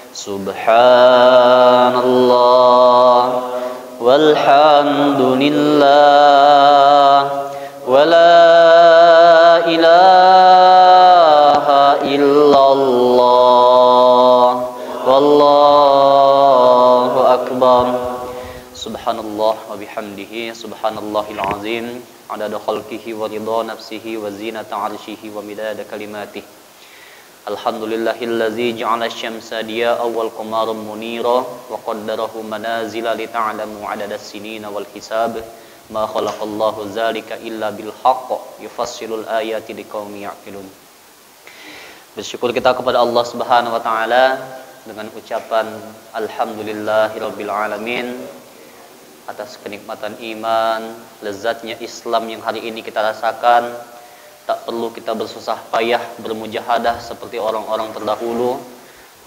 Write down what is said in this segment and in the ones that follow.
Subhanallah walhamdulillah wala ilaha illallah wallahu akbar. Subhanallah wa bihamdihi subhanallahil azim adada khalqihi wa ridha nafsihi wa zinata arshihi wa midada kalimatihi. Alhamdulillahillazi ja'ala asy-syamsa diya'a wal qamara munira wa qaddarahu manazila li ta'lamu 'adadas sinina wal hisab. Ma khalaqallahu dzalika illa bil haqq yufassilul ayati liqaumin ya'qilun. Bersyukur kita kepada Allah Subhanahu wa taala dengan ucapan alhamdulillahirabbil alamin atas kenikmatan iman, lezatnya Islam yang hari ini kita rasakan. Tak perlu kita bersusah payah bermujahadah seperti orang-orang terdahulu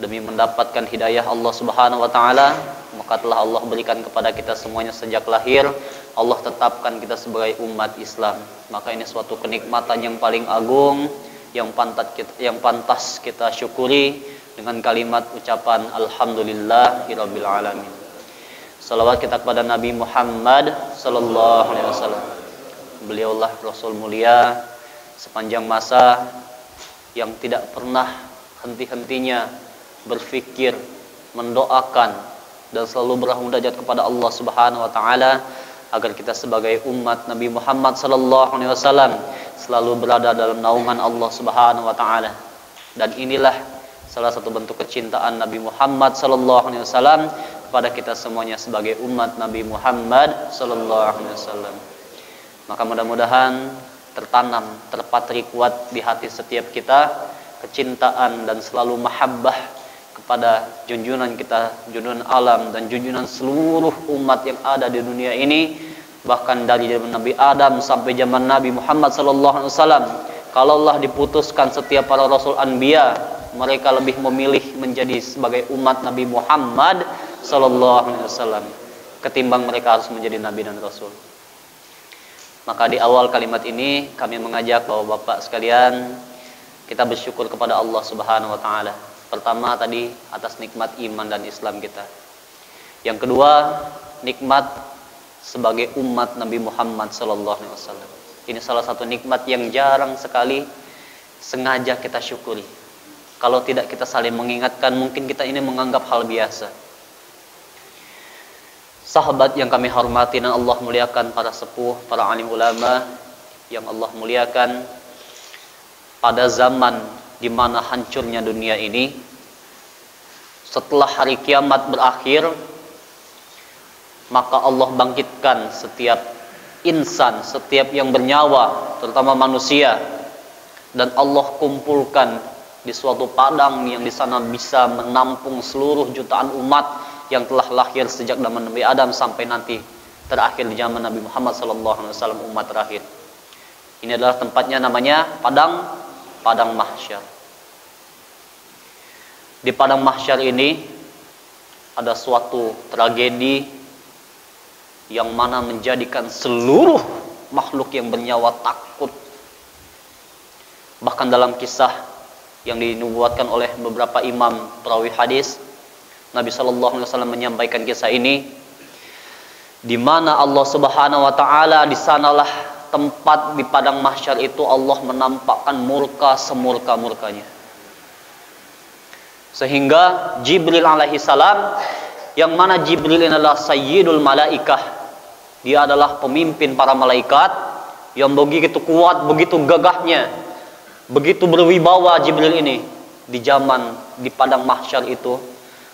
demi mendapatkan hidayah Allah Subhanahu wa taala, maka telah Allah berikan kepada kita semuanya sejak lahir. Allah tetapkan kita sebagai umat Islam. Maka ini suatu kenikmatan yang paling agung yang pantas kita syukuri dengan kalimat ucapan alhamdulillahirabbil alamin. Salawat kita kepada Nabi Muhammad sallallahu alaihi wasallam. Beliaulah Rasul mulia sepanjang masa yang tidak pernah henti-hentinya berfikir, mendoakan dan selalu bermunajat kepada Allah Subhanahu wa taala agar kita sebagai umat Nabi Muhammad sallallahu alaihi wasallam selalu berada dalam naungan Allah Subhanahu wa taala. Dan inilah salah satu bentuk kecintaan Nabi Muhammad sallallahu alaihi wasallam kepada kita semuanya sebagai umat Nabi Muhammad sallallahu alaihi wasallam. Maka mudah-mudahan tertanam, terpatri kuat di hati setiap kita kecintaan dan selalu mahabbah kepada junjungan kita, junjungan alam dan junjungan seluruh umat yang ada di dunia ini, bahkan dari zaman Nabi Adam sampai zaman Nabi Muhammad sallallahu alaihi wasallam. Kalau Allah diputuskan setiap para rasul anbiya, mereka lebih memilih menjadi sebagai umat Nabi Muhammad sallallahu alaihi wasallam ketimbang mereka harus menjadi nabi dan rasul. Maka di awal kalimat ini kami mengajak bahwa Bapak sekalian kita bersyukur kepada Allah Subhanahu wa taala. Pertama tadi atas nikmat iman dan Islam kita. Yang kedua, nikmat sebagai umat Nabi Muhammad sallallahu alaihi wasallam. Ini salah satu nikmat yang jarang sekali sengaja kita syukuri. Kalau tidak kita saling mengingatkan, mungkin kita ini menganggap hal biasa. Sahabat yang kami hormati dan Allah muliakan, para sepuh, para alim ulama yang Allah muliakan, pada zaman di mana hancurnya dunia ini, setelah hari kiamat berakhir, maka Allah bangkitkan setiap insan, setiap yang bernyawa, terutama manusia, dan Allah kumpulkan di suatu padang yang di sana bisa menampung seluruh jutaan umat yang telah lahir sejak zaman Nabi Adam sampai nanti terakhir di zaman Nabi Muhammad sallallahu alaihi wasallam, umat terakhir. Ini adalah tempatnya, namanya padang mahsyar. Di padang mahsyar ini ada suatu tragedi yang mana menjadikan seluruh makhluk yang bernyawa takut. Bahkan dalam kisah yang dinubuatkan oleh beberapa imam perawi hadis, Nabi sallallahu alaihi wasallam menyampaikan kisah ini, di mana Allah Subhanahu wa taala, di sanalah tempat di padang mahsyar itu Allah menampakkan murka semurka-murkanya. Sehingga Jibril alaihi salam, yang mana Jibril adalah sayyidul malaikah, dia adalah pemimpin para malaikat yang begitu kuat, begitu gagahnya, begitu berwibawa Jibril ini di padang mahsyar itu.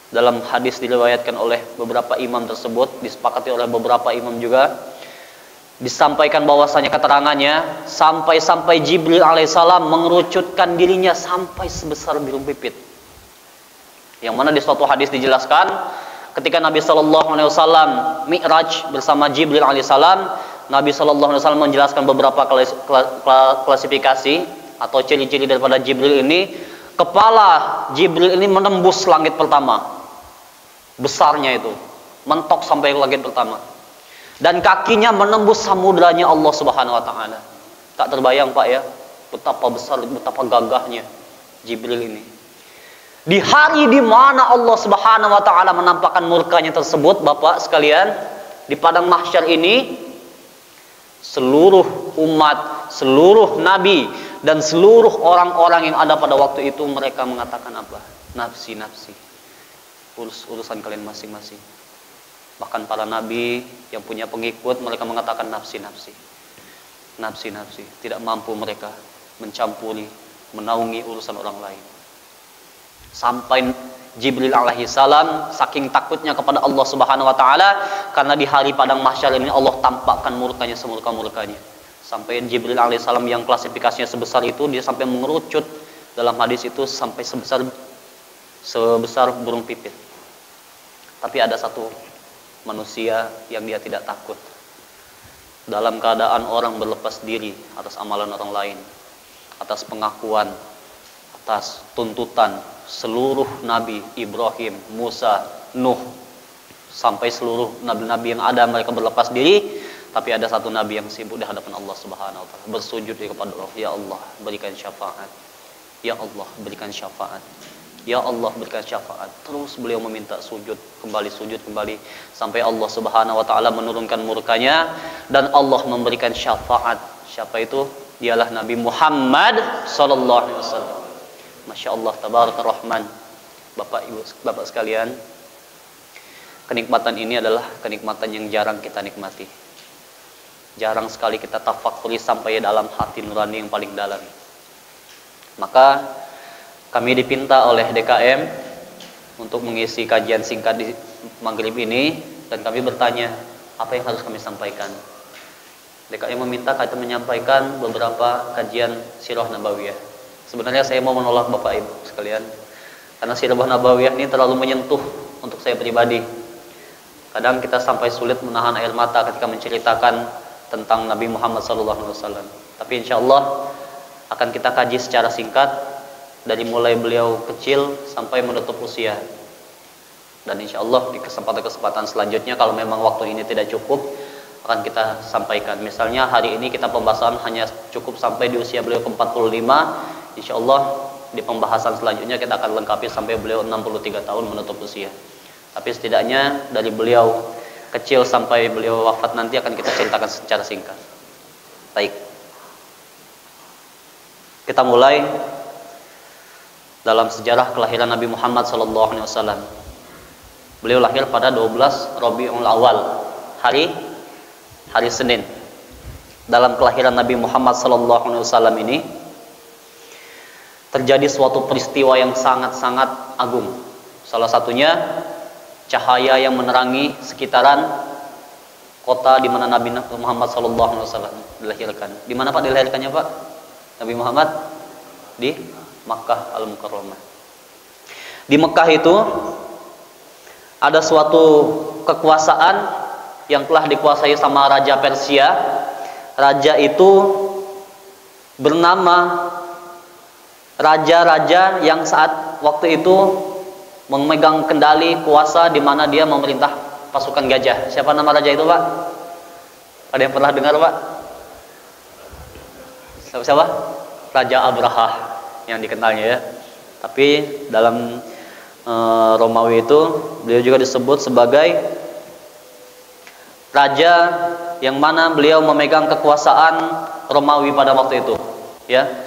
Dalam hadis diriwayatkan oleh beberapa imam tersebut, disepakati oleh beberapa imam juga, disampaikan bahwasanya keterangannya sampai Jibril alaihissalam mengerucutkan dirinya sampai sebesar biru pipit. Yang mana di suatu hadis dijelaskan ketika Nabi sallallahu alaihi wasallam mi'raj bersama Jibril alaihissalam, Nabi sallallahu alaihi wasallam menjelaskan beberapa klasifikasi atau ciri-ciri daripada Jibril ini. Kepala Jibril ini menembus langit pertama, besarnya itu, mentok sampai langit pertama. Dan kakinya menembus samudranya Allah Subhanahu wa taala. Tak terbayang Pak ya, betapa besar, betapa gagahnya Jibril ini. Di hari di mana Allah Subhanahu wa taala menampakkan murkanya tersebut, Bapak sekalian, di padang mahsyar ini seluruh umat, seluruh nabi dan seluruh orang-orang yang ada pada waktu itu mereka mengatakan apa? Nafsi, nafsi. Urusan kalian masing-masing. Bahkan para nabi yang punya pengikut mereka mengatakan nafsi, nafsi. Nafsi, nafsi. Tidak mampu mereka mencampuri, menaungi urusan orang lain. Sampai Jibril alaihi salam saking takutnya kepada Allah Subhanahu wa taala karena di hari padang mahsyar ini Allah tampakkan murkanya semurka-murkanya. Sampai Jibril alaihi salam yang klasifikasinya sebesar itu dia sampai mengerucut dalam hadis itu sampai sebesar burung pipit. Tapi ada satu manusia yang dia tidak takut. Dalam keadaan orang berlepas diri atas amalan orang lain, atas pengakuan, atas tuntutan seluruh nabi Ibrahim, Musa, Nuh, sampai seluruh nabi-nabi yang ada mereka berlepas diri, tapi ada satu nabi yang sibuk di hadapan Allah Subhanahu wa taala, bersujud kepada Allah, ya Allah, berikan syafaat. Ya Allah, berikan syafaat. Ya Allah, berikan syafaat. Terus beliau meminta sujud kembali sampai Allah Subhanahu wa taala menurunkan murkanya dan Allah memberikan syafaat. Siapa itu? Dialah Nabi Muhammad sallallahu alaihi wasallam. Masya Allah, tabarakar rahman. Bapak ibu bapak sekalian, kenikmatan ini adalah kenikmatan yang jarang kita nikmati. Jarang sekali kita tafakuri sampai dalam hati nurani yang paling dalam. Maka kami dipinta oleh DKM untuk mengisi kajian singkat di maghrib ini, dan kami bertanya apa yang harus kami sampaikan. DKM meminta kita menyampaikan beberapa kajian sirah nabawiyah. Sebenarnya saya mau menolak Bapak Ibu sekalian, karena sirah nabawiyah ini terlalu menyentuh untuk saya pribadi. Kadang kita sampai sulit menahan air mata ketika menceritakan tentang Nabi Muhammad SAW. Tapi insya Allah akan kita kaji secara singkat dari mulai beliau kecil sampai menutup usia. Dan insya Allah di kesempatan-kesempatan selanjutnya kalau memang waktu ini tidak cukup akan kita sampaikan. Misalnya hari ini kita pembahasan hanya cukup sampai di usia beliau ke-45. Insya Allah di pembahasan selanjutnya kita akan lengkapi sampai beliau 63 tahun menutup usia. Tapi setidaknya dari beliau kecil sampai beliau wafat nanti akan kita ceritakan secara singkat. Baik. Kita mulai dalam sejarah kelahiran Nabi Muhammad SAW. Beliau lahir pada 12 Rabiul Awal, hari Senin. Dalam kelahiran Nabi Muhammad SAW ini terjadi suatu peristiwa yang sangat-sangat agung. Salah satunya cahaya yang menerangi sekitaran kota di mana Nabi Muhammad SAW dilahirkan. Di mana Pak dilahirkannya Pak? Nabi Muhammad di Makkah Al-Mukarramah. Di Mekah itu ada suatu kekuasaan yang telah dikuasai sama Raja Persia. Raja itu bernama raja-raja yang saat waktu itu memegang kendali kuasa di mana dia memerintah pasukan gajah. Siapa nama raja itu, Pak? Ada yang pernah dengar, Pak? Siapa? Raja Abraha yang dikenalnya ya. Tapi dalam Romawi itu beliau juga disebut sebagai raja yang mana beliau memegang kekuasaan Romawi pada waktu itu, ya.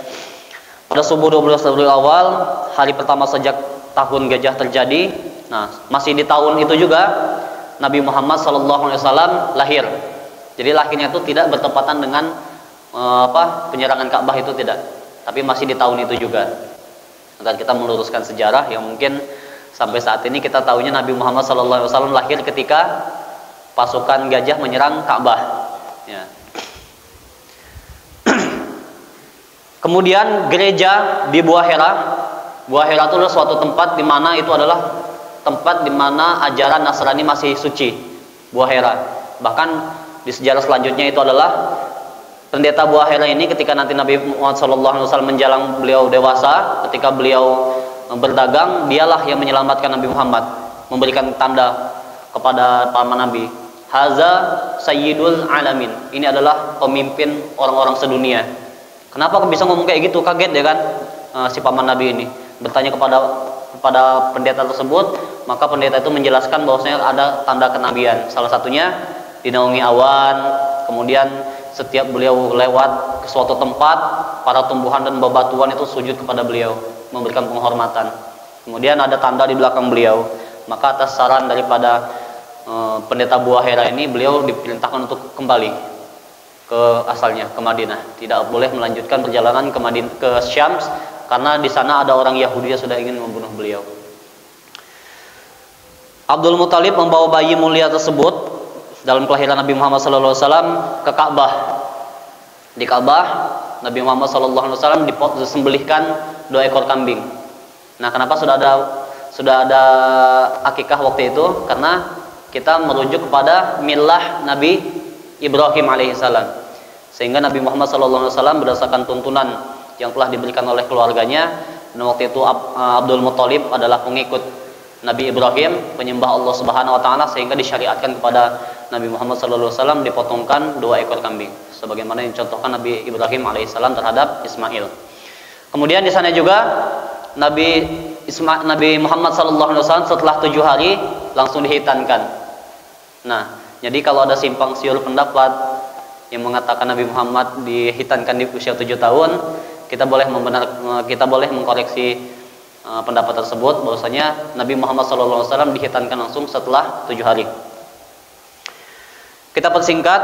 Pada subuh 12 Rabiul Awal, hari pertama sejak tahun gajah terjadi. Nah, masih di tahun itu juga Nabi Muhammad SAW lahir. Jadi lahirnya itu tidak bertepatan dengan penyerangan Ka'bah itu tidak, tapi masih di tahun itu juga. Agar kita meluruskan sejarah yang mungkin sampai saat ini kita tahunya Nabi Muhammad SAW lahir ketika pasukan gajah menyerang Ka'bah. Ya. Kemudian gereja di Buahera. Buahera itu adalah suatu tempat di mana itu adalah tempat di mana ajaran Nasrani masih suci. Buahera. Bahkan di sejarah selanjutnya itu adalah pendeta Buahera ini ketika nanti Nabi Muhammad SAW menjelang beliau dewasa, ketika beliau berdagang, dialah yang menyelamatkan Nabi Muhammad, memberikan tanda kepada para nabi. Haza Sayyidul Alamin. Ini adalah pemimpin orang-orang sedunia. Kenapa bisa ngomong kayak gitu? Kaget ya kan si paman Nabi ini. Bertanya kepada kepada pendeta tersebut, maka pendeta itu menjelaskan bahwasanya ada tanda kenabian. Salah satunya dinaungi awan, kemudian setiap beliau lewat ke suatu tempat, para tumbuhan dan bebatuan itu sujud kepada beliau, memberikan penghormatan. Kemudian ada tanda di belakang beliau. Maka atas saran daripada pendeta Buahira ini, beliau diperintahkan untuk kembali ke asalnya, ke Madinah. Tidak boleh melanjutkan perjalanan ke Syam, karena di sana ada orang Yahudi yang sudah ingin membunuh beliau. Abdul Muthalib membawa bayi mulia tersebut dalam kelahiran Nabi Muhammad SAW ke Ka'bah. Di Ka'bah Nabi Muhammad SAW disembelihkan 2 ekor kambing. Nah, kenapa sudah ada akikah waktu itu? Karena kita merujuk kepada milah Nabi Ibrahim alaihissalam, sehingga Nabi Muhammad SAW berdasarkan tuntunan yang telah diberikan oleh keluarganya, dan waktu itu Abdul Muthalib adalah pengikut Nabi Ibrahim, penyembah Allah Subhanahu wa taala, sehingga disyariatkan kepada Nabi Muhammad SAW dipotongkan 2 ekor kambing, sebagaimana yang contohkan Nabi Ibrahim alaihissalam terhadap Ismail. Kemudian di sana juga Nabi Muhammad SAW setelah 7 hari langsung dihitankan. Nah, jadi kalau ada simpang siur pendapat yang mengatakan Nabi Muhammad dihitankan di usia 7 tahun, kita boleh mengkoreksi pendapat tersebut, bahwasanya Nabi Muhammad SAW dihitankan langsung setelah 7 hari. Kita persingkat,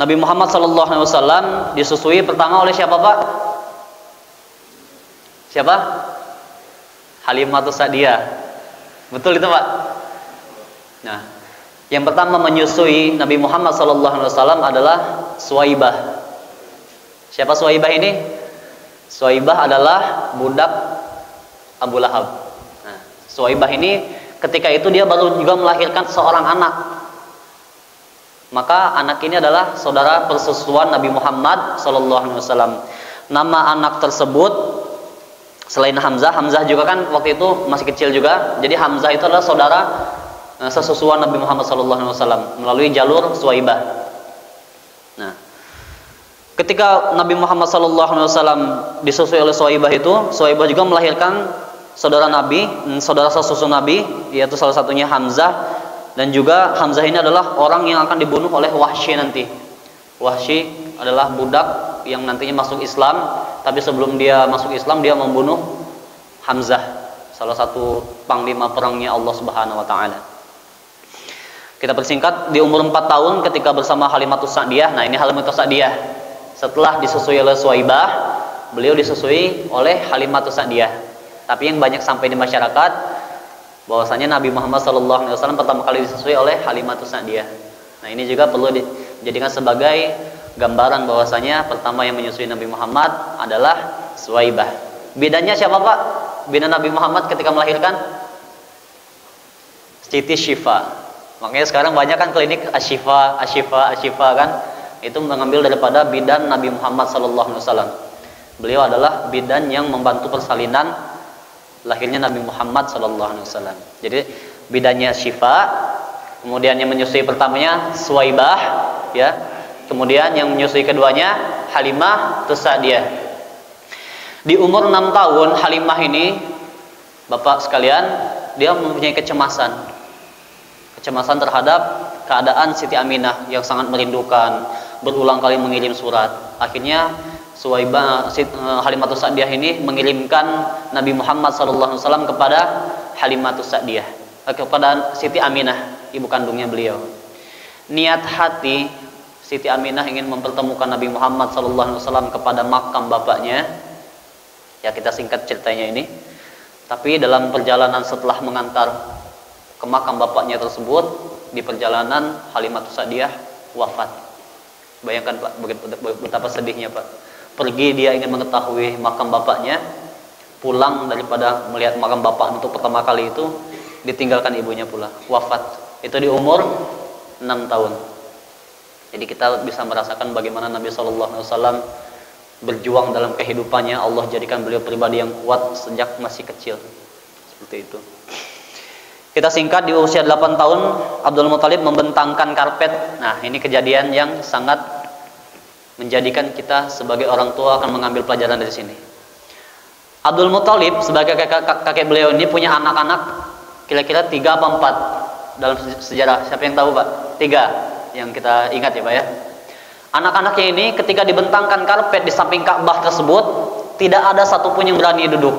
Nabi Muhammad SAW disusui pertama oleh siapa, Pak? Siapa? Halimatus Sa'diyah. Betul itu, Pak? Nah, yang pertama menyusui Nabi Muhammad SAW adalah Suwaibah. Siapa Suwaibah ini? Suwaibah adalah budak Abu Lahab. Nah, Suwaibah ini ketika itu dia baru juga melahirkan seorang anak. Maka anak ini adalah saudara persusuan Nabi Muhammad SAW. Nama anak tersebut selain Hamzah juga kan waktu itu masih kecil juga. Jadi Hamzah itu adalah saudara sesusuan Nabi Muhammad SAW melalui jalur Suwaibah. Nah, ketika Nabi Muhammad SAW disusui oleh Suwaibah itu, Suwaibah juga melahirkan saudara Nabi, saudara sesusu Nabi, yaitu salah satunya Hamzah. Dan juga Hamzah ini adalah orang yang akan dibunuh oleh Wahsy nanti. Wahsy adalah budak yang nantinya masuk Islam, tapi sebelum dia masuk Islam dia membunuh Hamzah, salah satu panglima perangnya Allah Subhanahu wa taala. Kita persingkat, di umur 4 tahun ketika bersama Halimatus Sa'diyah. Nah, ini Halimatus Sa'diyah. Setelah disusui oleh Suwaibah, beliau disusui oleh Halimatus Sa'diyah. Tapi yang banyak sampai di masyarakat bahwasanya Nabi Muhammad SAW pertama kali disusui oleh Halimatus Sa'diyah. Nah, ini juga perlu dijadikan sebagai gambaran bahwasanya pertama yang menyusui Nabi Muhammad adalah Suwaibah. Bedanya siapa, Pak? Beda Nabi Muhammad ketika melahirkan? Siti Syifa. Makanya sekarang banyak kan klinik Asyifa kan, itu mengambil daripada bidan Nabi Muhammad SAW. Beliau adalah bidan yang membantu persalinan lahirnya Nabi Muhammad SAW. Jadi bidannya Syifa, kemudian yang menyusui pertamanya Suwaibah, ya. Kemudian yang menyusui keduanya Halimah Sa'diyah. Di umur 6 tahun Halimah ini, Bapak sekalian, dia mempunyai kecemasan terhadap keadaan Siti Aminah yang sangat merindukan, berulang kali mengirim surat. Akhirnya Halimatus Sa'diyah ini mengirimkan Nabi Muhammad SAW kepada Halimatus Sa'diyah, kepada Siti Aminah, ibu kandungnya beliau. Niat hati Siti Aminah ingin mempertemukan Nabi Muhammad SAW kepada makam bapaknya. Ya, kita singkat ceritanya ini. Tapi dalam perjalanan setelah mengantar ke makam bapaknya tersebut, di perjalanan Halimatus Sa'diyah wafat. Bayangkan, Pak, betapa sedihnya, Pak. Pergi dia ingin mengetahui makam bapaknya, pulang daripada melihat makam bapak untuk pertama kali itu, ditinggalkan ibunya pula, wafat. Itu di umur 6 tahun. Jadi kita bisa merasakan bagaimana Nabi SAW berjuang dalam kehidupannya. Allah jadikan beliau pribadi yang kuat sejak masih kecil. Seperti itu. Kita singkat, di usia 8 tahun Abdul Muthalib membentangkan karpet. Nah, ini kejadian yang sangat menjadikan kita sebagai orang tua akan mengambil pelajaran dari sini. Abdul Muthalib sebagai kakek beliau ini punya anak-anak kira-kira 3 apa 4 dalam sejarah. Siapa yang tahu Pak? 3 yang kita ingat ya Pak ya. Anak-anaknya ini ketika dibentangkan karpet di samping Ka'bah tersebut, tidak ada satupun yang berani duduk.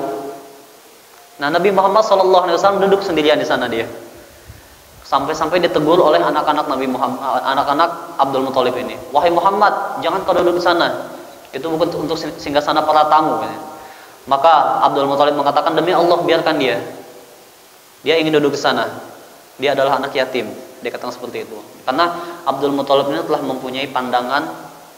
Nah, Nabi Muhammad SAW duduk sendirian di sana dia. Sampai-sampai ditegur oleh anak-anak Nabi Muhammad, anak-anak Abdul Muthalib ini. Wahai Muhammad, jangan kau duduk di sana. Itu bukan untuk singgasana para tamu. Maka Abdul Muthalib mengatakan, demi Allah biarkan dia. Dia ingin duduk di sana. Dia adalah anak yatim. Dia katakan seperti itu. Karena Abdul Muthalib ini telah mempunyai pandangan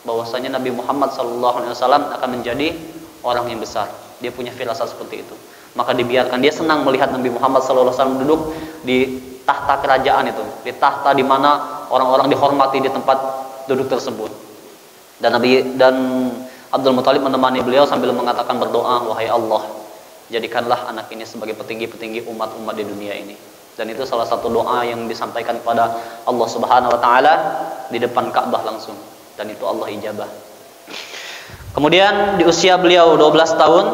bahwasanya Nabi Muhammad SAW akan menjadi orang yang besar. Dia punya firasat seperti itu. Maka dibiarkan. Dia senang melihat Nabi Muhammad SAW duduk di tahta kerajaan itu, di tahta di mana orang-orang dihormati di tempat duduk tersebut. Dan Abdul Muthalib menemani beliau sambil mengatakan berdoa, wahai Allah, jadikanlah anak ini sebagai petinggi-petinggi umat-umat di dunia ini. Dan itu salah satu doa yang disampaikan kepada Allah Subhanahu wa taala di depan Ka'bah langsung, dan itu Allah ijabah. Kemudian di usia beliau 12 tahun,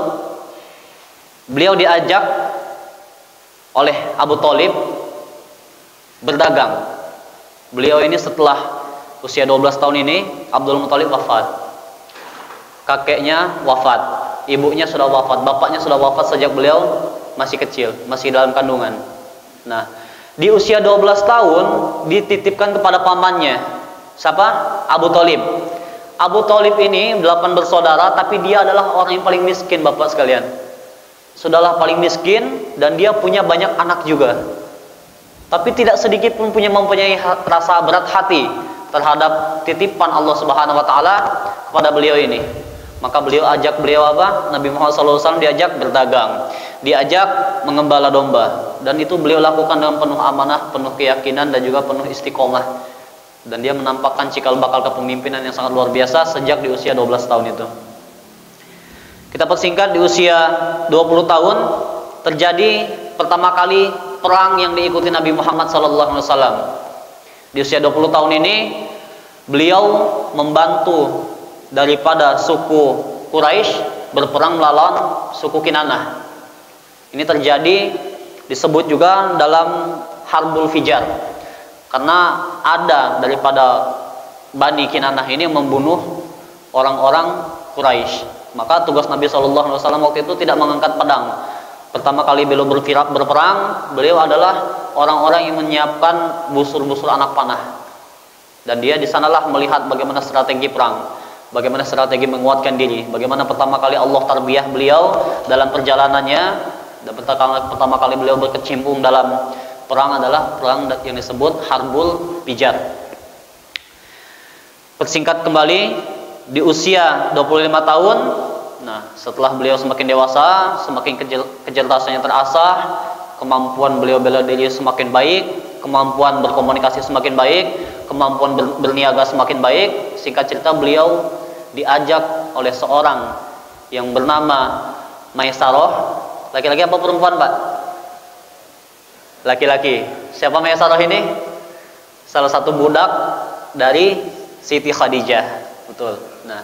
beliau diajak oleh Abu Thalib berdagang. Beliau ini setelah usia 12 tahun ini, Abdul Muthalib wafat. Kakeknya wafat, ibunya sudah wafat, bapaknya sudah wafat sejak beliau masih kecil, masih dalam kandungan. Nah, di usia 12 tahun dititipkan kepada pamannya. Siapa? Abu Thalib. Abu Thalib ini 8 bersaudara, tapi dia adalah orang yang paling miskin, Bapak sekalian. Sudahlah paling miskin, dan dia punya banyak anak juga. Tapi tidak sedikit pun mempunyai rasa berat hati terhadap titipan Allah Subhanahu wa taala kepada beliau ini. Maka beliau ajak apa? Nabi Muhammad SAW diajak berdagang, diajak mengembala domba, dan itu beliau lakukan dengan penuh amanah, penuh keyakinan, dan juga penuh istiqomah. Dan dia menampakkan cikal bakal kepemimpinan yang sangat luar biasa sejak di usia 12 tahun itu. Kita persingkat, di usia 20 tahun terjadi pertama kali perang yang diikuti Nabi Muhammad SAW. Di usia 20 tahun ini beliau membantu daripada suku Quraisy berperang melawan suku Kinanah. Ini terjadi disebut juga dalam Harbul Fijar, karena ada daripada Bani Kinanah ini membunuh orang-orang Quraisy. Maka tugas Nabi SAW waktu itu tidak mengangkat pedang. Pertama kali beliau berperang, beliau adalah orang-orang yang menyiapkan busur-busur anak panah. Dan dia di sanalah melihat bagaimana strategi perang, bagaimana strategi menguatkan diri, bagaimana pertama kali Allah tarbiyah beliau dalam perjalanannya. Dan pertama kali beliau berkecimpung dalam perang adalah perang yang disebut Harbul Fijar. Persingkat kembali, di usia 25 tahun, nah setelah beliau semakin dewasa, semakin kecerdasannya terasah, kemampuan beliau bela diri semakin baik, kemampuan berkomunikasi semakin baik, kemampuan berniaga semakin baik. Singkat cerita, beliau diajak oleh seorang yang bernama Maisarah. Laki-laki apa perempuan, Pak? Laki-laki. Siapa Maisarah ini? Salah satu budak dari Siti Khadijah. Betul. Nah,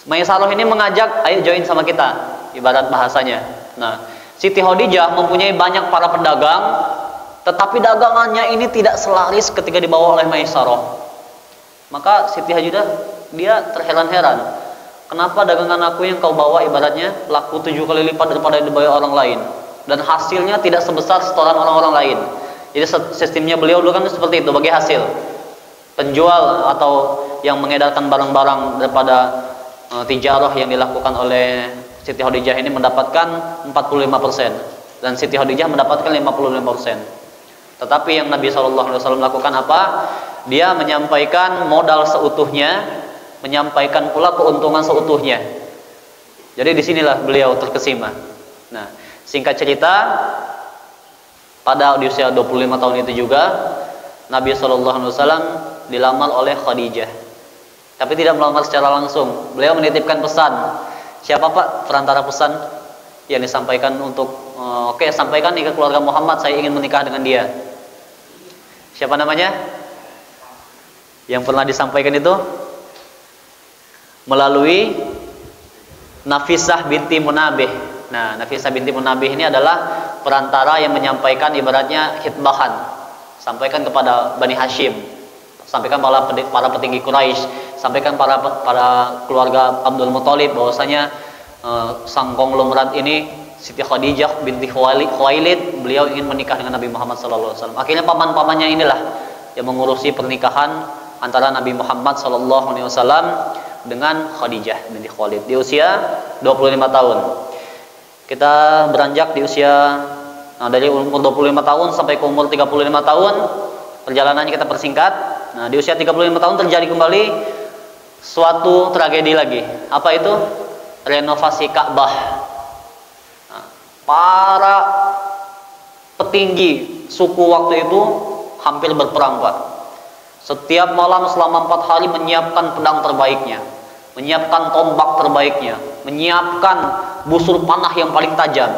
Maisarah ini mengajak, ayo join sama kita, ibarat bahasanya. Nah, Siti Khadijah mempunyai banyak para pedagang, tetapi dagangannya ini tidak selaris ketika dibawa oleh Maisarah. Maka Siti Khadijah dia terheran-heran, kenapa dagangan aku yang kau bawa ibaratnya laku 7 kali lipat daripada yang dibawa orang lain, dan hasilnya tidak sebesar setoran orang-orang lain. Jadi sistemnya beliau dulu kan seperti itu, bagi hasil penjual atau yang mengedarkan barang-barang daripada tijarah yang dilakukan oleh Siti Khadijah ini mendapatkan 45%, dan Siti Khadijah mendapatkan 55%. Tetapi yang Nabi SAW lakukan apa? Dia menyampaikan modal seutuhnya, menyampaikan pula keuntungan seutuhnya. Jadi disinilah beliau terkesima. Nah, singkat cerita, pada di usia 25 tahun itu juga Nabi SAW dilamar oleh Khadijah. Tapi tidak melamar secara langsung. Beliau menitipkan pesan. Siapa Pak perantara pesan yang disampaikan untuk oke, sampaikan nih ke keluarga Muhammad, saya ingin menikah dengan dia. Siapa namanya? Yang pernah disampaikan itu melalui Nafisah binti Munabih. Nah, Nafisah binti Munabih ini adalah perantara yang menyampaikan ibaratnya khitbahan, sampaikan kepada Bani Hashim, sampaikan para petinggi Quraisy, sampaikan para keluarga Abdul Muthalib bahwasanya sang konglomerat ini Siti Khadijah binti Khuwailid, beliau ingin menikah dengan Nabi Muhammad SAW. Akhirnya paman-pamannya inilah yang mengurusi pernikahan antara Nabi Muhammad SAW dengan Khadijah binti Khuwailid di usia 25 tahun. Kita beranjak di usia dari umur 25 tahun sampai ke umur 35 tahun. Perjalanannya kita persingkat. Nah, di usia 35 tahun terjadi kembali suatu tragedi lagi. Apa itu? Renovasi Ka'bah. Nah, para petinggi suku waktu itu hampir berperang, Pak. Setiap malam selama 4 hari menyiapkan pedang terbaiknya, menyiapkan tombak terbaiknya, menyiapkan busur panah yang paling tajam.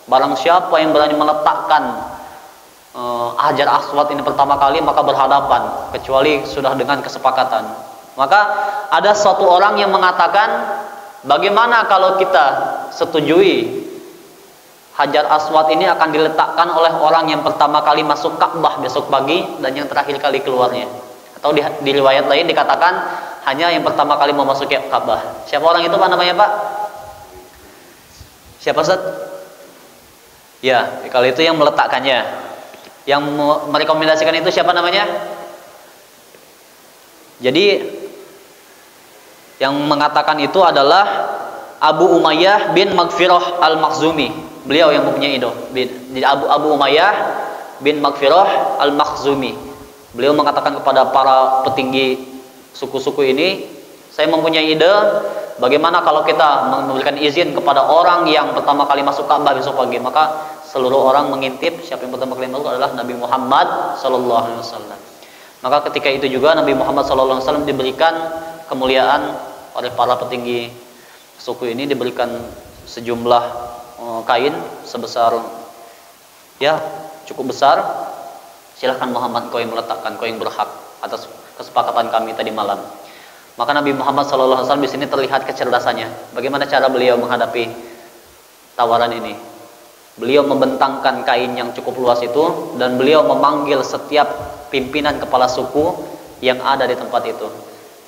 Barang siapa yang berani meletakkan Hajar Aswad ini pertama kali, maka berhadapan, kecuali sudah dengan kesepakatan. Maka ada suatu orang yang mengatakan, bagaimana kalau kita setujui Hajar Aswad ini akan diletakkan oleh orang yang pertama kali masuk Ka'bah besok pagi dan yang terakhir kali keluarnya. Atau di riwayat lain dikatakan hanya yang pertama kali memasuki Ka'bah. Siapa orang itu, Pak, namanya, Pak? Siapa, Ustaz? Ya, kalau itu yang meletakkannya. Yang merekomendasikan itu siapa namanya? Jadi yang mengatakan itu adalah Abu Umayyah bin Maghfirah al-Makhzumi. Beliau yang mempunyai ide. Jadi Abu Umayyah bin Maghfirah al-Makhzumi. Beliau mengatakan kepada para petinggi suku-suku ini, saya mempunyai ide, bagaimana kalau kita memberikan izin kepada orang yang pertama kali masuk Ka'bah besok pagi, maka seluruh orang mengintip siapa yang pertama kali masuk adalah Nabi Muhammad sallallahu alaihi wasallam. Maka ketika itu juga Nabi Muhammad sallallahu alaihi wasallam diberikan kemuliaan oleh para petinggi suku ini, diberikan sejumlah kain sebesar ya cukup besar. Silahkan Muhammad, kau yang meletakkan, kau yang berhak atas kesepakatan kami tadi malam. Maka Nabi Muhammad SAW di sini terlihat kecerdasannya. Bagaimana cara beliau menghadapi tawaran ini? Beliau membentangkan kain yang cukup luas itu dan beliau memanggil setiap pimpinan kepala suku yang ada di tempat itu.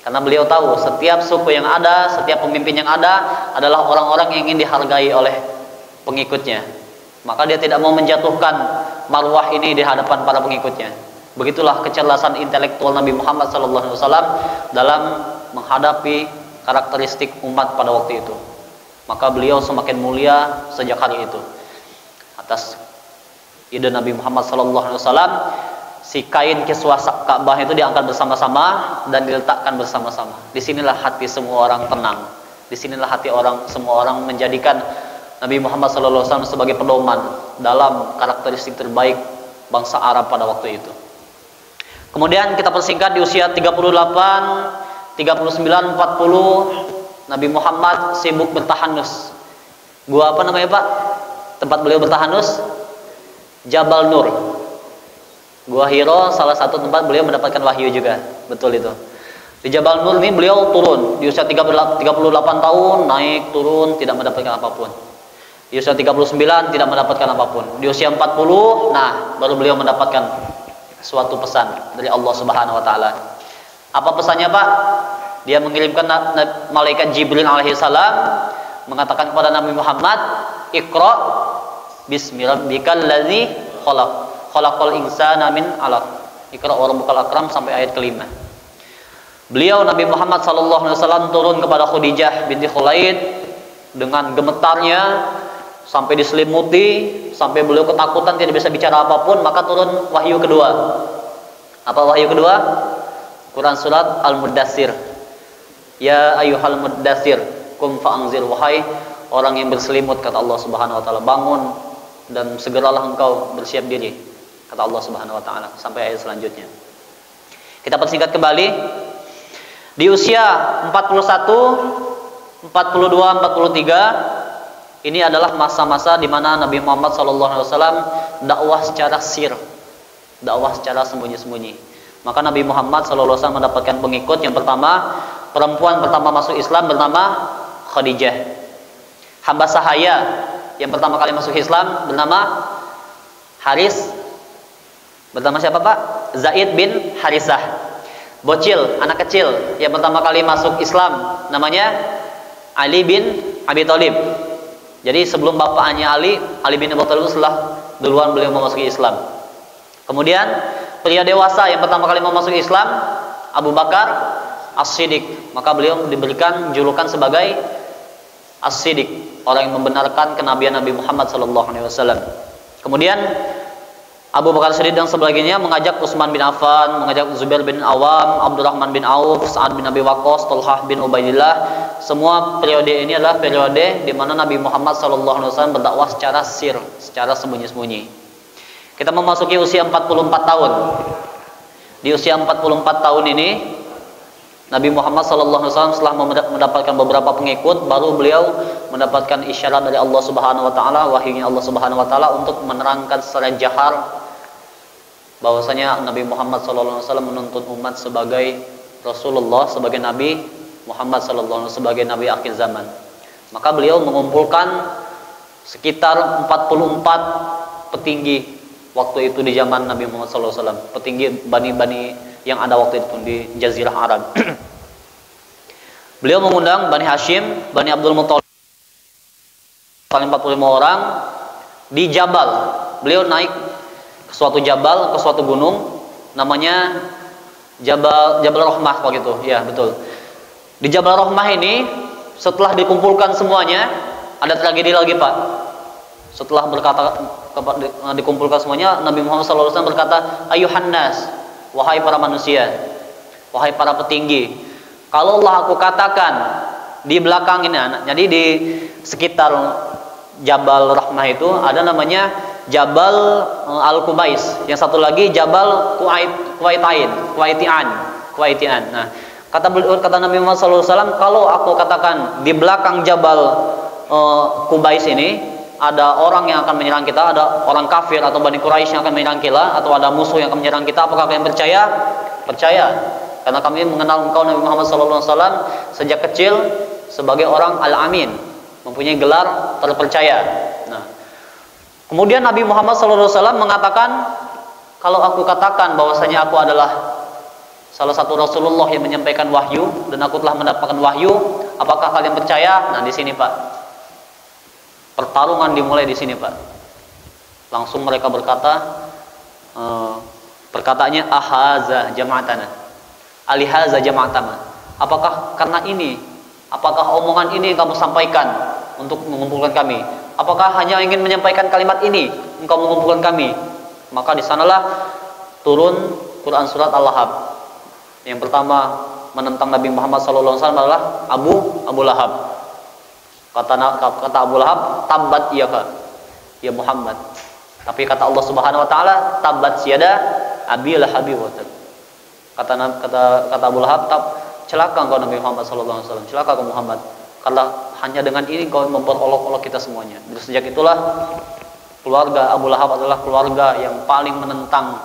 Karena beliau tahu setiap suku yang ada, setiap pemimpin yang ada adalah orang-orang yang ingin dihargai oleh pengikutnya. Maka dia tidak mau menjatuhkan marwah ini di hadapan para pengikutnya. Begitulah kecerdasan intelektual Nabi Muhammad SAW dalam menghadapi karakteristik umat pada waktu itu. Maka beliau semakin mulia sejak hari itu. Atas ide Nabi Muhammad SAW, si kain kiswah Ka'bah itu diangkat bersama-sama dan diletakkan bersama-sama. Disinilah hati semua orang tenang. Disinilah hati semua orang menjadikan Nabi Muhammad SAW sebagai pedoman dalam karakteristik terbaik bangsa Arab pada waktu itu. Kemudian kita persingkat di usia 38, 39, 40 Nabi Muhammad sibuk bertahanus. Gua apa namanya, Pak? Tempat beliau bertahanus? Jabal Nur. Gua Hiro salah satu tempat beliau mendapatkan wahyu juga. Betul itu. Di Jabal Nur ini beliau turun di usia 38 tahun, naik turun tidak mendapatkan apapun. Di usia 39 tidak mendapatkan apapun. Di usia 40, nah baru beliau mendapatkan suatu pesan dari Allah Subhanahu wa taala. Apa pesannya, Pak? Dia mengirimkan malaikat Jibril alaihi salam mengatakan kepada Nabi Muhammad, "Iqra bismi rabbikal ladzi khalaq. Khalaqal insana min 'alaq." Iqra wa rabbukal akram sampai ayat kelima. Beliau Nabi Muhammad sallallahu alaihi wasallam turun kepada Khadijah binti Khuwailid dengan gemetarnya sampai diselimuti, sampai beliau ketakutan tidak bisa bicara apapun. Maka turun wahyu kedua. Apa wahyu kedua? Quran surat Al-Muddatsir. Ya ayyuhal muddatsir, qum fa'anzir, wahai orang yang berselimut, kata Allah Subhanahu wa taala, bangun dan segeralah engkau bersiap diri, kata Allah Subhanahu wa taala, sampai ayat selanjutnya. Kita persingkat kembali. Di usia 41, 42, 43 ini adalah masa-masa di mana Nabi Muhammad SAW dakwah secara sir, dakwah secara sembunyi-sembunyi. Maka Nabi Muhammad SAW mendapatkan pengikut. Yang pertama, perempuan pertama masuk Islam bernama Khadijah. hamba sahaya yang pertama kali masuk Islam bernama Haris. Bernama siapa Pak? Zaid bin Harisah. Bocil, anak kecil yang pertama kali masuk Islam namanya Ali bin Abi Thalib. Jadi sebelum bapaknya Ali bin Abi Thalib setelah duluan beliau memasuki Islam. Kemudian pria dewasa yang pertama kali memasuki Islam Abu Bakar As-Siddiq. Maka beliau diberikan julukan sebagai As-Siddiq, orang yang membenarkan kenabian Nabi Muhammad SAW. Kemudian Abu Bakar Siddiq dan sebagainya mengajak Utsman bin Affan, mengajak Zubair bin Awam, Abdurrahman bin Auf, Sa'ad bin Abi Waqqas, Talhah bin Ubaidillah. Semua periode ini adalah periode di mana Nabi Muhammad SAW berdakwah secara secara sembunyi-sembunyi. Kita memasuki usia 44 tahun. Di usia 44 tahun ini Nabi Muhammad SAW setelah mendapatkan beberapa pengikut, baru beliau mendapatkan isyarat dari Allah Subhanahu Wa Taala, wahyunya Allah Subhanahu Wa Taala untuk menerangkan secara jahar bahwasanya Nabi Muhammad SAW menuntut umat sebagai Rasulullah, sebagai Nabi Muhammad SAW, sebagai Nabi akhir zaman. Maka beliau mengumpulkan sekitar 44 petinggi waktu itu di zaman Nabi Muhammad SAW, petinggi bani-bani yang ada waktu itu di Jazirah Arab. Beliau mengundang Bani Hashim, Bani Abdul Muthalib, paling 45 orang di Jabal. Beliau naik ke suatu jabal, ke suatu gunung, namanya Jabal Rahmah waktu itu. Ya, betul. Di Jabal Rahmah ini setelah dikumpulkan semuanya, ada tragedi lagi, Pak. Setelah dikumpulkan semuanya, Nabi Muhammad SAW berkata, "Ayuhan nas, wahai para manusia, wahai para petinggi, kalau Allah aku katakan di belakang ini, jadi di sekitar Jabal Rahmah itu ada namanya Jabal Al-Kubais, yang satu lagi Jabal Kuwaitian. Nah, kata Nabi Muhammad SAW, kalau aku katakan di belakang Jabal Kubais ini ada orang yang akan menyerang kita, ada orang kafir atau Bani Quraisy yang akan menyerang kita, atau ada musuh yang akan menyerang kita, apakah kalian percaya? Percaya, karena kami mengenal engkau Nabi Muhammad SAW sejak kecil sebagai orang Al-Amin, mempunyai gelar terpercaya. Nah, kemudian Nabi Muhammad SAW mengatakan, kalau aku katakan bahwasanya aku adalah salah satu Rasulullah yang menyampaikan wahyu dan aku telah mendapatkan wahyu, apakah kalian percaya? Nah, di sini Pak, pertarungan dimulai di sini, Pak. Langsung mereka berkata, perkataannya ahaza jama'atana, alihaza jama'atana. Apakah karena ini? Apakah omongan ini yang kamu sampaikan untuk mengumpulkan kami? Apakah hanya ingin menyampaikan kalimat ini engkau mengumpulkan kami? Maka di sanalah turun Quran surat Al-Lahab. Yang pertama menentang Nabi Muhammad SAW adalah Abu Lahab. Kata Abu Lahab, tabat ya Muhammad. Tapi kata Allah Subhanahu Wa Taala, tabat siada Abi Lahabi wa tab. Kata Abu Lahab, celaka engkau Nabi Muhammad SAW, celaka engkau Muhammad, karena hanya dengan ini engkau memperolok-olok kita semuanya. Dan sejak itulah keluarga Abu Lahab adalah keluarga yang paling menentang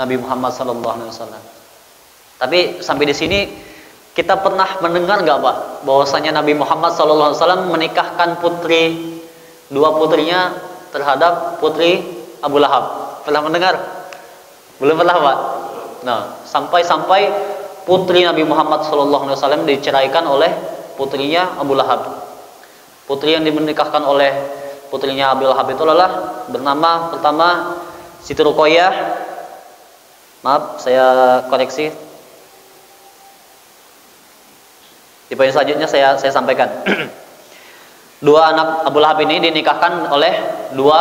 Nabi Muhammad SAW. Tapi sampai di sini kita pernah mendengar nggak Pak, bahwasanya Nabi Muhammad SAW menikahkan dua putrinya terhadap putri Abu Lahab? Pernah mendengar? Belum pernah Pak? Nah, sampai putri Nabi Muhammad SAW diceraikan oleh putrinya Abu Lahab. Putri yang dimenikahkan oleh putrinya Abu Lahab itu adalah bernama pertama Siti Ruqayyah. Maaf, saya koreksi. Di poin selanjutnya saya sampaikan. Dua anak Abu Lahab ini dinikahkan oleh dua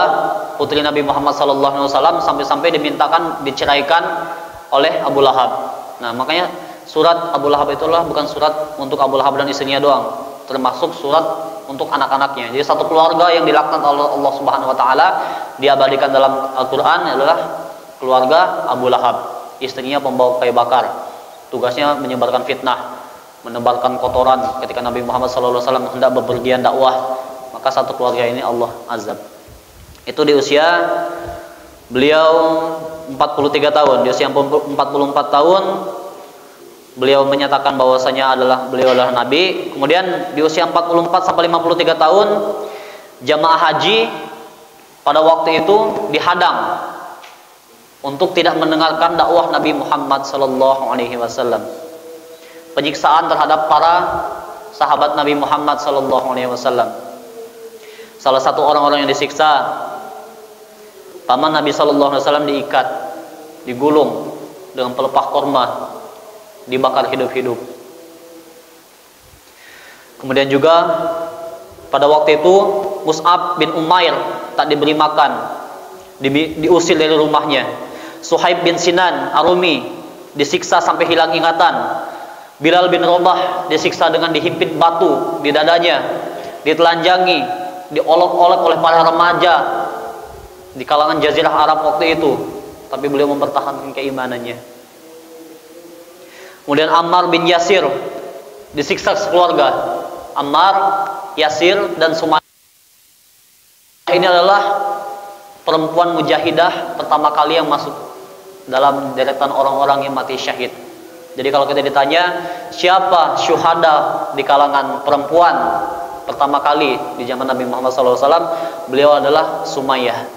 putri Nabi Muhammad SAW sampai-sampai dimintakan diceraikan oleh Abu Lahab. Nah, makanya surat Abu Lahab itulah bukan surat untuk Abu Lahab dan istrinya doang, termasuk surat untuk anak-anaknya. Jadi satu keluarga yang dilaknat oleh Allah Subhanahu Wa Taala diabadikan dalam Al-Quran adalah keluarga Abu Lahab. Istrinya pembawa kayu bakar, tugasnya menyebarkan fitnah, menebarkan kotoran ketika Nabi Muhammad SAW hendak bepergian dakwah. Maka satu keluarga ini Allah azab. Itu di usia beliau 43 tahun. Di usia 44 tahun beliau menyatakan bahwasanya beliau adalah Nabi. Kemudian di usia 44 sampai 53 tahun jamaah haji pada waktu itu dihadang untuk tidak mendengarkan dakwah Nabi Muhammad sallallahu alaihi wasallam. Penyiksaan terhadap para sahabat Nabi Muhammad sallallahu alaihi wasallam. Salah satu orang-orang yang disiksa, paman Nabi sallallahu alaihi wasallam diikat, digulung dengan pelepah korma, dibakar hidup-hidup. Kemudian juga pada waktu itu Mus'ab bin Umair tak diberi makan, diusir dari rumahnya. Suhaib bin Sinan Arumi disiksa sampai hilang ingatan. Bilal bin Rabah disiksa dengan dihimpit batu di dadanya, ditelanjangi, diolok-olok oleh para remaja di kalangan Jazirah Arab waktu itu, tapi beliau mempertahankan keimanannya. Kemudian Ammar bin Yasir disiksa sekeluarga. Ammar, Yasir, dan Sumayyah ini adalah perempuan mujahidah pertama kali yang masuk dalam deretan orang-orang yang mati syahid. Jadi kalau kita ditanya siapa syuhada di kalangan perempuan pertama kali di zaman Nabi Muhammad SAW, beliau adalah Sumayyah.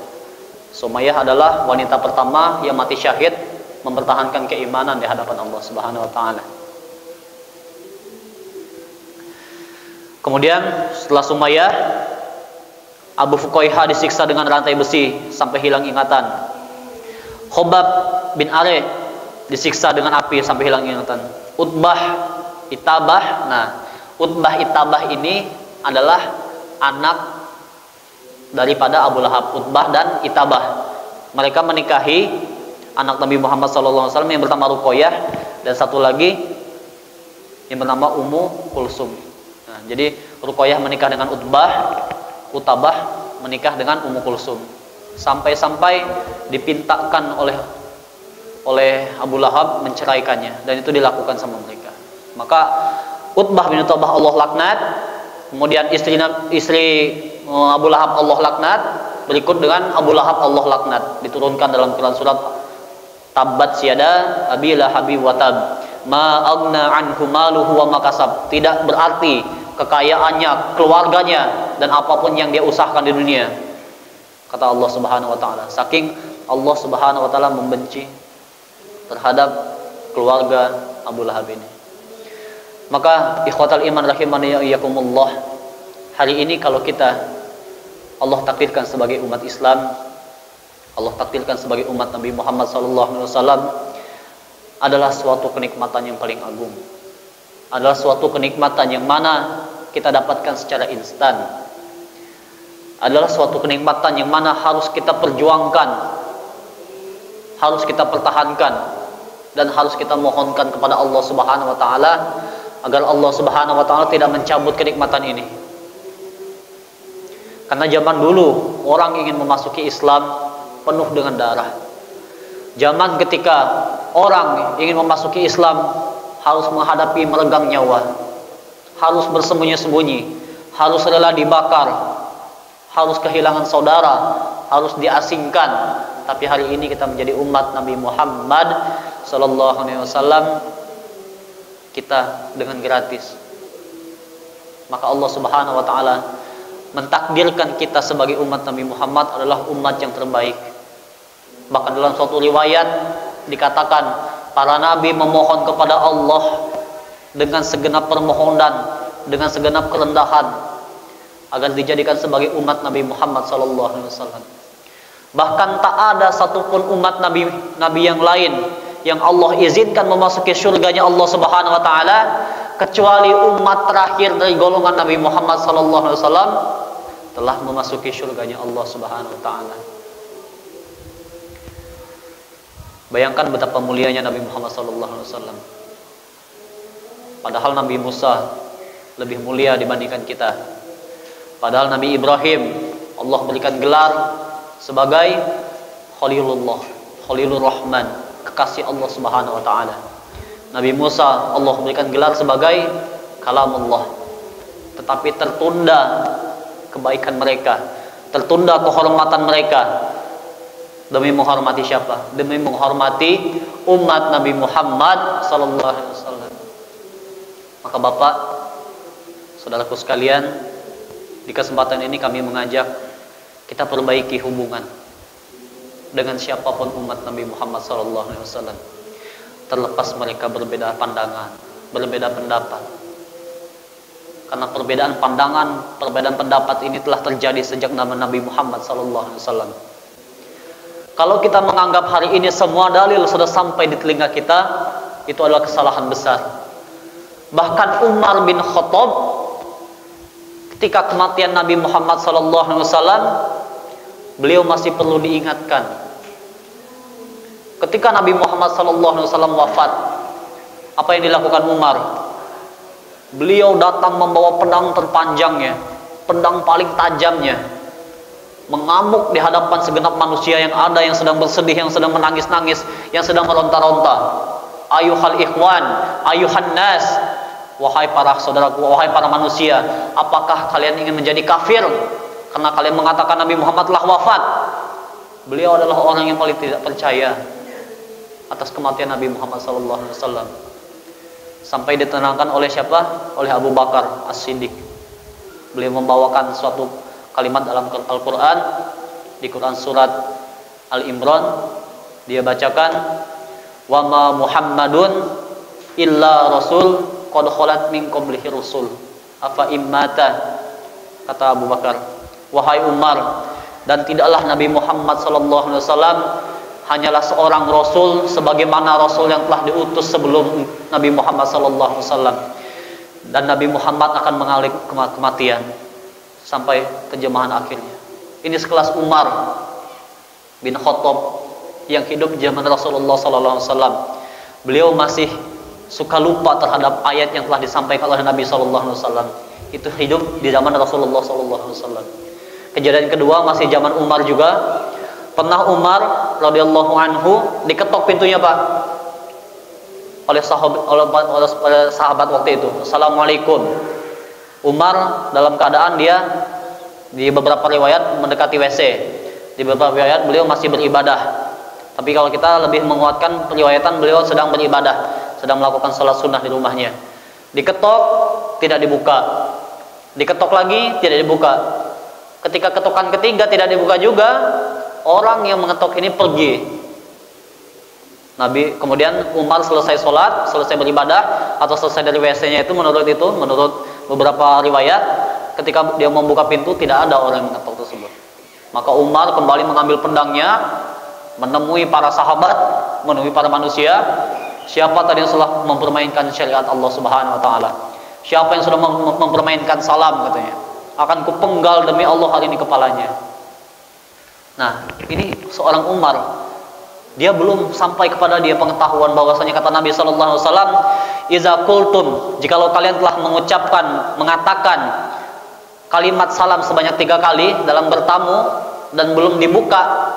Sumayyah adalah wanita pertama yang mati syahid mempertahankan keimanan di hadapan Allah Subhanahu wa taala. Kemudian setelah Sumayyah, Abu Fuqaihah disiksa dengan rantai besi sampai hilang ingatan. Khobab bin Are disiksa dengan api sampai hilang ingatan. Utbah Itabah. Nah, Utbah Itabah ini adalah anak daripada Abu Lahab. Utbah dan Itabah. Mereka menikahi anak Nabi Muhammad SAW yang bernama Ruqayyah dan satu lagi yang bernama Ummu Kulsum. Nah, jadi Ruqayyah menikah dengan Utbah, Utabah menikah dengan Ummu Kulsum. Sampai-sampai dipintakan oleh Abu Lahab menceraikannya, dan itu dilakukan sama mereka. Maka Utbah bin Utabah Allah laknat, kemudian istri Abu Lahab Allah laknat, berikut dengan Abu Lahab Allah laknat, diturunkan dalam Quran surat Tabbat Syada Abi Lahabi wa Tab ma aghna anhu maluhu wa ma kasab. Tidak berarti kekayaannya, keluarganya, dan apapun yang dia usahakan di dunia, kata Allah Subhanahu wa taala. Saking Allah Subhanahu wa taala membenci terhadap keluarga Abu Lahab ini. Maka ikhwatal iman rahimani ya iyyakumullah, hari ini kalau kita Allah takdirkan sebagai umat Islam, Allah takdirkan sebagai umat Nabi Muhammad SAW, adalah suatu kenikmatan yang paling agung. Adalah suatu kenikmatan yang mana kita dapatkan secara instan. Adalah suatu kenikmatan yang mana harus kita perjuangkan, harus kita pertahankan, dan harus kita mohonkan kepada Allah Subhanahu wa taala agar Allah Subhanahu wa taala tidak mencabut kenikmatan ini. Karena zaman dulu orang ingin memasuki Islam penuh dengan darah. Zaman ketika orang ingin memasuki Islam harus menghadapi meregang nyawa, harus bersembunyi-sembunyi, harus rela dibakar, harus kehilangan saudara, harus diasingkan. Tapi hari ini kita menjadi umat Nabi Muhammad sallallahu alaihi wasallam, kita dengan gratis. Maka Allah Subhanahu wa taala mentakdirkan kita sebagai umat Nabi Muhammad adalah umat yang terbaik. Bahkan dalam suatu riwayat dikatakan para nabi memohon kepada Allah dengan segenap permohonan, dengan segenap kerendahan agar dijadikan sebagai umat Nabi Muhammad sallallahu alaihi wasallam. Bahkan tak ada satupun umat nabi yang lain yang Allah izinkan memasuki surganya Allah Subhanahu wa taala kecuali umat terakhir dari golongan Nabi Muhammad sallallahu alaihi wasallam telah memasuki surganya Allah Subhanahu wa taala. Bayangkan betapa mulianya Nabi Muhammad sallallahu alaihi wasallam. Padahal Nabi Musa lebih mulia dibandingkan kita. Padahal Nabi Ibrahim Allah berikan gelar sebagai Khalilullah, Khalilur Rahman, kekasih Allah Subhanahu wa taala. Nabi Musa Allah berikan gelar sebagai Kalamullah. Tetapi tertunda kebaikan mereka, tertunda kehormatan mereka demi menghormati siapa? Demi menghormati umat Nabi Muhammad sallallahu alaihi wasallam. Maka Bapak, saudaraku sekalian, Di kesempatan ini kami mengajak kita perbaiki hubungan dengan siapapun umat Nabi Muhammad SAW, terlepas mereka berbeda pandangan, berbeda pendapat. Karena perbedaan pandangan, perbedaan pendapat ini telah terjadi sejak zaman Nabi Muhammad SAW. Kalau kita menganggap hari ini semua dalil sudah sampai di telinga kita, itu adalah kesalahan besar. Bahkan Umar bin Khattab, ketika kematian Nabi Muhammad SAW, beliau masih perlu diingatkan. Ketika Nabi Muhammad SAW wafat, apa yang dilakukan Umar? Beliau datang membawa pedang terpanjangnya, pedang paling tajamnya, mengamuk di hadapan segenap manusia yang ada, yang sedang bersedih, yang sedang menangis-nangis, yang sedang meronta-ronta. Ayuhal ikhwan, ayuhan nas, wahai para saudaraku, wahai para manusia, apakah kalian ingin menjadi kafir karena kalian mengatakan Nabi Muhammad telah wafat? Beliau adalah orang yang paling tidak percaya atas kematian Nabi Muhammad SAW. Sampai ditenangkan oleh siapa? Oleh Abu Bakar As-Siddiq. Beliau membawakan suatu kalimat dalam Al-Quran, di Quran surat Al-Imran. Dia bacakan, wa ma Muhammadun illa rasul qad khalat min qablihi rusul afa immata. Kata Abu Bakar, wahai Umar, dan tidaklah Nabi Muhammad SAW hanyalah seorang rasul sebagaimana rasul yang telah diutus sebelum Nabi Muhammad SAW, dan Nabi Muhammad akan mengalami kematian sampai kejemahan akhirnya. Ini sekelas Umar bin Khattab yang hidup di zaman Rasulullah SAW. Beliau masih suka lupa terhadap ayat yang telah disampaikan oleh Nabi SAW. Itu hidup di zaman Rasulullah SAW. Kejadian kedua masih zaman Umar juga. Pernah Umar radhiyallahu anhu diketok pintunya, Pak, oleh sahabat waktu itu. Assalamualaikum. Umar dalam keadaan dia di beberapa riwayat mendekati WC, di beberapa riwayat beliau masih beribadah. Tapi kalau kita lebih menguatkan periwayatan, beliau sedang beribadah, sedang melakukan sholat sunnah di rumahnya. Diketok, tidak dibuka. Diketok lagi, tidak dibuka. Ketika ketokan ketiga tidak dibuka juga, orang yang mengetok ini pergi. Nabi kemudian Umar selesai sholat, selesai beribadah atau selesai dari WC-nya itu, menurut beberapa riwayat, ketika dia membuka pintu tidak ada orang yang mengetok tersebut. Maka Umar kembali mengambil pedangnya, menemui para sahabat, menemui para manusia. Siapa tadi yang telah mempermainkan syariat Allah Subhanahu wa taala? Siapa yang sudah mempermainkan salam, katanya? Akan kupenggal demi Allah hari ini kepalanya. Nah, ini seorang Umar. Dia belum sampai kepada dia pengetahuan bahwasanya kata Nabi sallallahu alaihi wasallam, "Iza qultum", jikalau kalian telah mengatakan kalimat salam sebanyak 3 kali dalam bertamu dan belum dibuka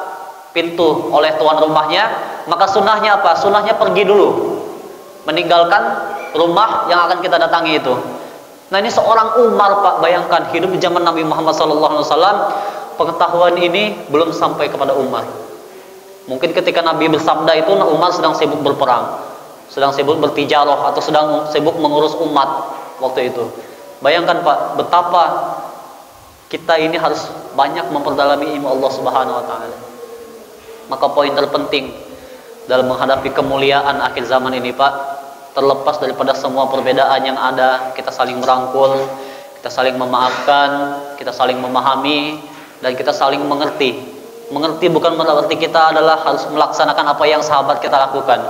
pintu oleh tuan rumahnya, maka sunnahnya apa? Sunnahnya pergi dulu, meninggalkan rumah yang akan kita datangi itu. Nah, ini seorang Umar, Pak, bayangkan hidup di zaman Nabi Muhammad SAW, pengetahuan ini belum sampai kepada Umar. Mungkin ketika Nabi bersabda itu Umar sedang sibuk berperang, sedang sibuk bertijarah, atau sedang sibuk mengurus umat waktu itu. Bayangkan, Pak, betapa kita ini harus banyak memperdalami ilmu Allah Subhanahu wa taala. Maka poin terpenting dalam menghadapi kemuliaan akhir zaman ini, Pak, terlepas daripada semua perbedaan yang ada, kita saling merangkul, kita saling memaafkan, kita saling memahami, dan kita saling mengerti. Mengerti bukan berarti kita adalah harus melaksanakan apa yang sahabat kita lakukan.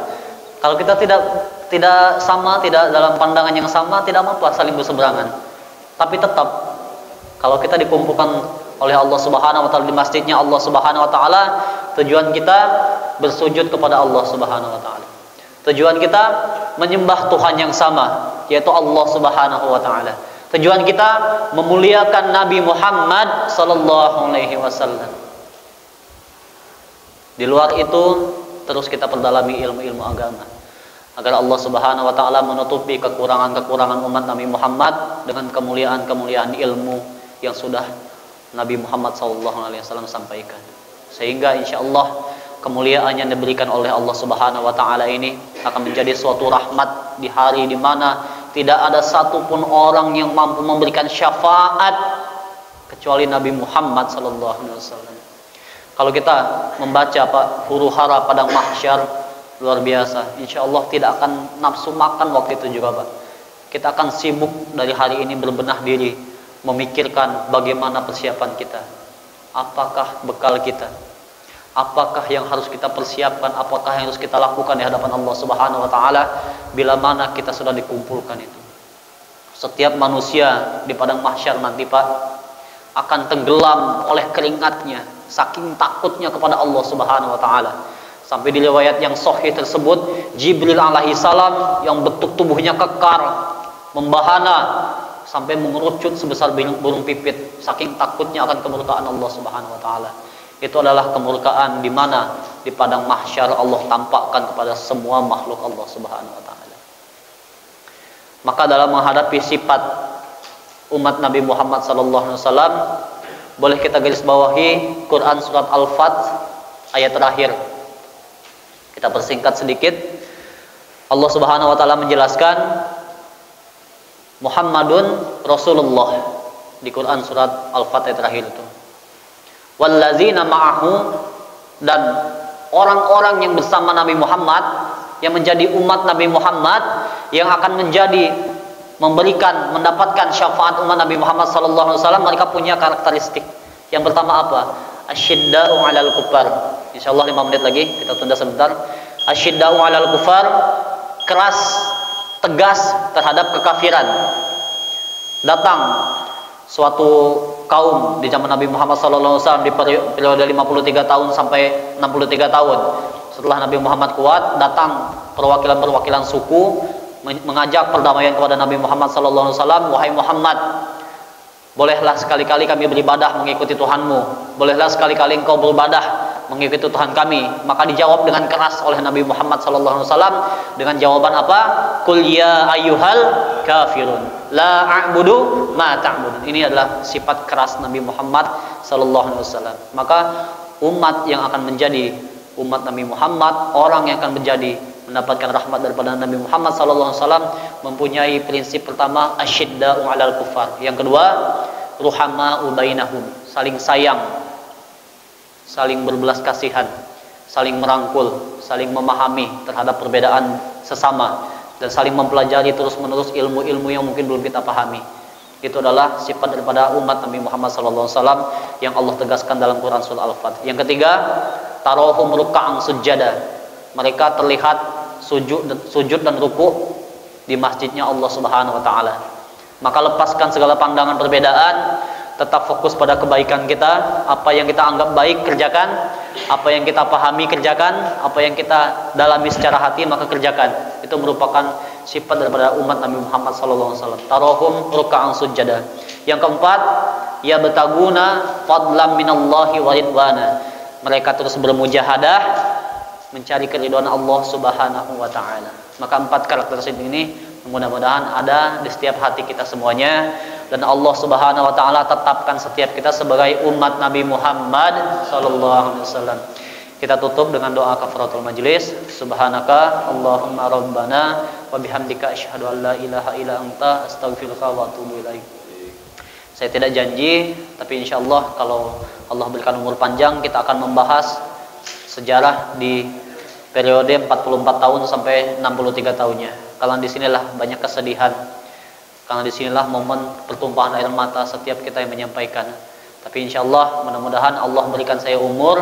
Kalau kita tidak sama, tidak dalam pandangan yang sama, tidak apa saling berseberangan. Tapi tetap kalau kita dikumpulkan oleh Allah Subhanahu wa taala di masjidnya Allah Subhanahu wa taala, tujuan kita bersujud kepada Allah Subhanahu wa taala. Tujuan kita menyembah Tuhan yang sama, yaitu Allah Subhanahu wa taala. Tujuan kita memuliakan Nabi Muhammad sallallahu alaihi wasallam. Di luar itu terus kita perdalami ilmu-ilmu agama agar Allah Subhanahu wa taala menutupi kekurangan-kekurangan umat Nabi Muhammad dengan kemuliaan-kemuliaan ilmu yang sudah Nabi Muhammad SAW sampaikan. Sehingga insyaallah kemuliaan yang diberikan oleh Allah Subhanahu wa taala ini akan menjadi suatu rahmat di hari di mana tidak ada satupun orang yang mampu memberikan syafaat kecuali Nabi Muhammad sallallahu alaihi wasallam. Kalau kita membaca huru-hara padang mahsyar, luar biasa. Insya Allah tidak akan nafsu makan waktu itu juga, Pak. Kita akan sibuk dari hari ini berbenah diri, memikirkan bagaimana persiapan kita. Apakah bekal kita? Apakah yang harus kita persiapkan? Apakah yang harus kita lakukan di hadapan Allah Subhanahu wa taala bila mana kita sudah dikumpulkan itu? Setiap manusia di padang mahsyar nanti, Pak, akan tenggelam oleh keringatnya, saking takutnya kepada Allah Subhanahu wa taala. Sampai di riwayat yang sahih tersebut, Jibril alaihi salam yang bentuk tubuhnya kekar, membahana sampai mengerucut sebesar burung pipit, saking takutnya akan kemurkaan Allah Subhanahu wa taala. Itu adalah kemurkaan di mana di padang mahsyar Allah tampakkan kepada semua makhluk Allah Subhanahu wa taala. Maka dalam menghadapi sifat umat Nabi Muhammad sallallahu alaihi wasallam, boleh kita garis bawahi Quran surat Al-Fat ayat terakhir. Kita persingkat sedikit. Allah Subhanahu wa taala menjelaskan Muhammadun Rasulullah di Quran surat Al-Fat ayat terakhir itu. Wallazina ma'ahu, dan orang-orang yang bersama Nabi Muhammad, yang menjadi umat Nabi Muhammad, yang akan menjadi mendapatkan syafaat umat Nabi Muhammad sallallahu alaihi wasallam, mereka punya karakteristik. Yang pertama apa? Asyidda'u 'alal kuffar. Insyaallah 5 menit lagi, kita tunda sebentar. Asyidda'u 'alal kuffar, keras, tegas terhadap kekafiran. Datang suatu kaum di zaman Nabi Muhammad sallallahu alaihi wasallam di periode 53 tahun sampai 63 tahun. Setelah Nabi Muhammad kuat, datang perwakilan-perwakilan suku mengajak perdamaian kepada Nabi Muhammad sallallahu alaihi wasallam. Wahai Muhammad, bolehlah sekali-kali kami beribadah mengikuti Tuhanmu. Bolehlah sekali-kali engkau beribadah mengikuti Tuhan kami. Maka dijawab dengan keras oleh Nabi Muhammad sallallahu alaihi wasallam dengan jawaban apa? Qul ya ayyuhal kafirun la a'budu ma ta'budun. Ini adalah sifat keras Nabi Muhammad sallallahu alaihi wasallam. Maka umat yang akan menjadi umat Nabi Muhammad, orang yang akan menjadi mendapatkan rahmat daripada Nabi Muhammad sallallahu alaihi wasallam, mempunyai prinsip pertama asyidda'u 'alal kuffar. Yang kedua, ruhama'u bainahum, saling sayang, saling berbelas kasihan, saling merangkul, saling memahami terhadap perbedaan sesama, dan saling mempelajari terus-menerus ilmu-ilmu yang mungkin belum kita pahami. Itu adalah sifat daripada umat Nabi Muhammad sallallahu alaihi wasallam yang Allah tegaskan dalam Quran surah Al-Fat. Yang ketiga, tarahum ruk'an sujada. Mereka terlihat sujud dan ruku' di masjidnya Allah Subhanahu wa taala. Maka lepaskan segala pandangan perbedaan, tetap fokus pada kebaikan kita. Apa yang kita anggap baik kerjakan, apa yang kita pahami kerjakan, apa yang kita dalami secara hati maka kerjakan. Itu merupakan sifat daripada umat Nabi Muhammad sallallahu alaihi wasallam. Tarahum ruk'an sujada. Yang keempat, ya betaguna fadlan minallahi wa ridwana. Mereka terus bermujahadah mencari keridhaan Allah Subhanahu wa taala. Maka 4 karakteristik ini mudah-mudahan ada di setiap hati kita semuanya, dan Allah Subhanahu wa taala tetapkan setiap kita sebagai umat Nabi Muhammad sallallahu alaihi wasallam. Kita tutup dengan doa kafaratul majlis. Subhanaka Allahumma rabbana wa bihamdika asyhadu an la ilaha illa anta astaghfiruka wa atubu ilaik. Saya tidak janji, tapi insyaallah kalau Allah berikan umur panjang kita akan membahas sejarah di periode 44 tahun sampai 63 tahunnya. Karena disinilah banyak kesedihan, karena disinilah momen pertumpahan air mata setiap kita yang menyampaikan. Tapi insya Allah mudah-mudahan Allah berikan saya umur,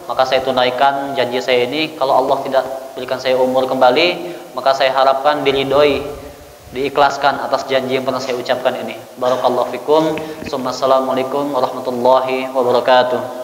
maka saya tunaikan janji saya ini. Kalau Allah tidak berikan saya umur kembali, maka saya harapkan diridhoi, diikhlaskan atas janji yang pernah saya ucapkan ini. Barakallahu fikum. Assalamualaikum warahmatullahi wabarakatuh.